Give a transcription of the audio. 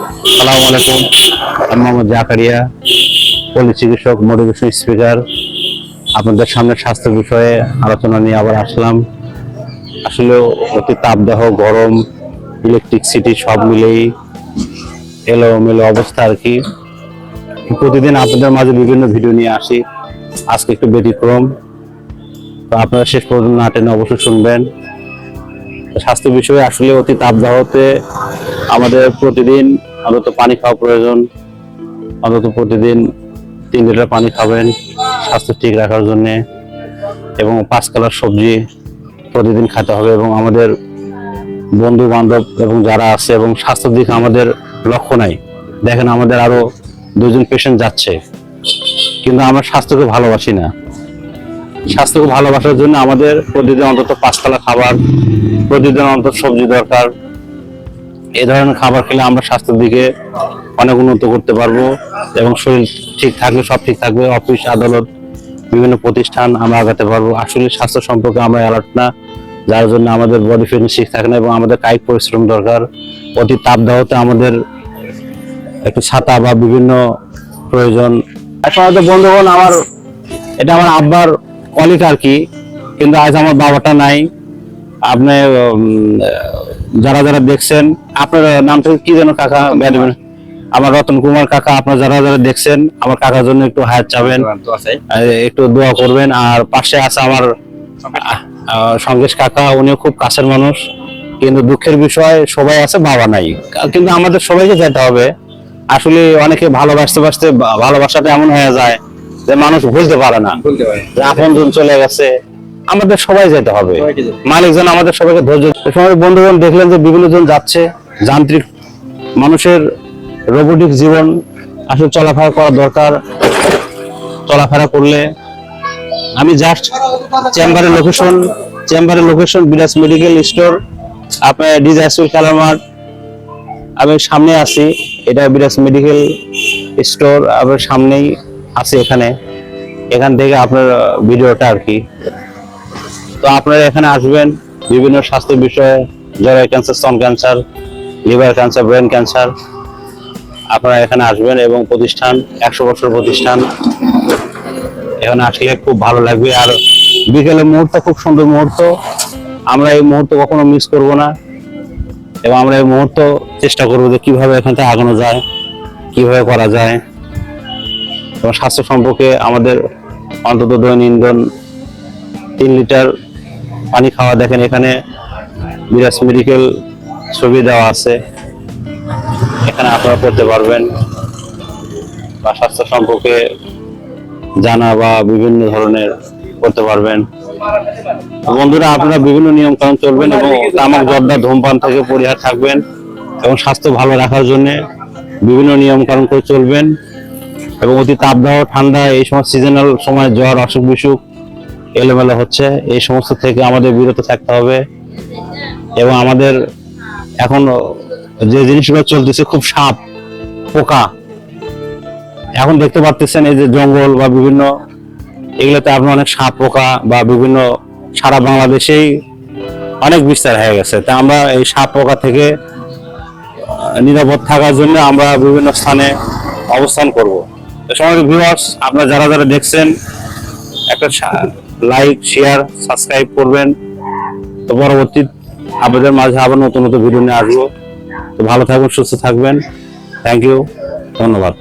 আসসালামু আলাইকুম। আমি মোহাম্মদ জাকারিয়া, পল্লী চিকিৎসক, মোটিভেশন স্পিকার। আপনাদের সামনে স্বাস্থ্য বিষয়ে আলোচনা নিয়ে আবার আসলাম। আসলে অতি তাপদাহ, গরম, ইলেকট্রিসিটি সব মিলেই এলোমেলো অবস্থা আর কি। প্রতিদিন আপনাদের মাঝে বিভিন্ন ভিডিও নিয়ে আসি, আজকে একটু ব্যতিক্রম। তো আপনারা শেষ পর্যন্ত না টেনে অবশ্যই শুনবেন। স্বাস্থ্য বিষয়ে আসলে অতি তাপদাহতে আমাদের প্রতিদিন অন্তত পানি খাওয়া প্রয়োজন। অন্তত প্রতিদিন 3 লিটার পানি খাবেন স্বাস্থ্য ঠিক রাখার জন্য, এবং 5 কালার সবজি প্রতিদিন খেতে হবে। এবং আমাদের বন্ধু বান্ধব এবং যারা আছে এবং স্বাস্থ্যের দিকে আমাদের লক্ষ্য নাই। দেখেন আমাদের আরো 2জন পেশেন্ট যাচ্ছে, কিন্তু আমরা স্বাস্থ্যকে ভালোবাসি না। স্বাস্থ্যকে ভালোবাসার জন্য আমাদের প্রতিদিন অন্তত 5 কালার খাবার, প্রতিদিন অন্তত সবজি দরকার। এই ধরনের খাবার খেলে আমরা স্বাস্থ্যের দিকে অনেক উন্নত করতে পারবো, এবং শরীর ঠিক থাকলে সব ঠিক থাকবে। অফিস আদালত বিভিন্ন প্রতিষ্ঠান আমরা আগাতে পারবো। আসলে স্বাস্থ্য সম্পর্কে আমরা অ্যালার্ট না, যার জন্য আমাদের বডি ফিটনেস ঠিক থাকে না, এবং আমাদের কায়িক পরিশ্রম দরকার। অতি তাপদাহতে আমাদের একটু ছাতা বা বিভিন্ন প্রয়োজন। এখন হয়তো বন্ধুগণ, এটা আমার আব্বার কলিগ আর কি, কিন্তু আজ আমার বাবাটা নাই। আপনি যারা যারা দেখছেন, আপনার নামটা কি যেন কাকা? আমার রতন কুমার কাকা। আপনারা যারা যারা দেখছেন, আমার কাকার জন্য একটু হায়াত চাবেন, একটু দোয়া করবেন। আর পাশে আছে আমার সঙ্গেশ কাকা, উনিও খুব কাছের মানুষ, কিন্তু দুঃখের বিষয় সবাই আছে, বাবা নাই। কিন্তু আমাদের সবাইকে যেতে হবে। আসলে অনেকে ভালোবাসতে ভালোবাসাটা এমন হয়ে যায় যে মানুষ ভুলতে পারে না, আপনজন চলে গেছে। আমাদের সবাই যেতে হবে, মালিকজন আমাদের সবাইকে ধৈর্য। সময় বন্ধুগণ দেখলেন যে বিভিন্ন জন যাচ্ছে। যান্ত্রিক মানুষের রোবোটিক জীবন, আসলে চলাফেরা করা দরকার। চলাফেরা করলে আমি জাস্ট চেম্বারের লোকেশন বিরাজ মেডিকেল স্টোর, আপনার ডিজাইসুল খেলার মাঠ। আমি সামনে আছি, এটা বিরাজ মেডিকেল স্টোর, আপনার সামনেই আছি। এখান থেকে আপনার ভিডিওটা আর কি। তো আপনারা এখানে আসবেন বিভিন্ন স্বাস্থ্য বিষয়ে, জরায়ু ক্যান্সার, স্তন cancer, liver cancer, brain cancer. আপনারা এখানে আসবেন, এবং প্রতিষ্ঠান 100 বছর প্রতিষ্ঠান। এখানে আসলে খুব ভালো লাগবে। আর বিকেলের মুহূর্ত খুব সুন্দর মুহূর্ত, আমরা এই মুহূর্ত কখনো মিস করব না। এবং আমরা এই মুহূর্ত চেষ্টা করবো যে কিভাবে এখান থেকে আগানো যায়, কিভাবে করা যায়। এবং স্বাস্থ্য সম্পর্কে আমাদের অন্তত দৈনন্দিন 3 লিটার পানি খাওয়া। দেখেন এখানে বিরাজ মেডিকেল ছবি দেওয়া আছে, এখানে আপনারা করতে পারবেন, বা স্বাস্থ্য সম্পর্কে জানা বা বিভিন্ন ধরনের করতে পারবেন। বন্ধুরা, আপনারা বিভিন্ন নিয়ম কানুন চলবেন, এবং তামাক জর্দা ধূমপান থেকে পরিহার থাকবেন, এবং স্বাস্থ্য ভালো রাখার জন্য বিভিন্ন নিয়ম কানুন করে চলবেন। এবং অতি তাপদাহ, ঠান্ডা, এই সময় সিজনাল সময় জ্বর, অসুখ বিসুখ এলোমেলো হচ্ছে, এই সমস্ত থেকে আমাদের বিরত থাকতে হবে। এবং আমাদের এখন যে জিনিসগুলো চলতেছে, খুব সাপ পোকা, এখন দেখতে পাচ্ছেন এই যে জঙ্গল বা বিভিন্ন এগুলোতে আপনার অনেক সাপ পোকা বা বিভিন্ন, সারা বাংলাদেশেই অনেক বিস্তার হয়ে গেছে। তা আমরা এই সাপ পোকা থেকে নিরাপদ থাকার জন্য আমরা বিভিন্ন স্থানে অবস্থান করব। সবাই ভিউয়ার্স, আপনারা যারা যারা দেখছেন, একটা লাইক, শেয়ার, সাবস্ক্রাইব করবেন। তো পরবর্তী আপনাদের মাঝে আবার নতুন নতুন ভিডিও নিয়ে আসবো। তো ভালো থাকবেন, সুস্থ থাকবেন। থ্যাংক ইউ, ধন্যবাদ।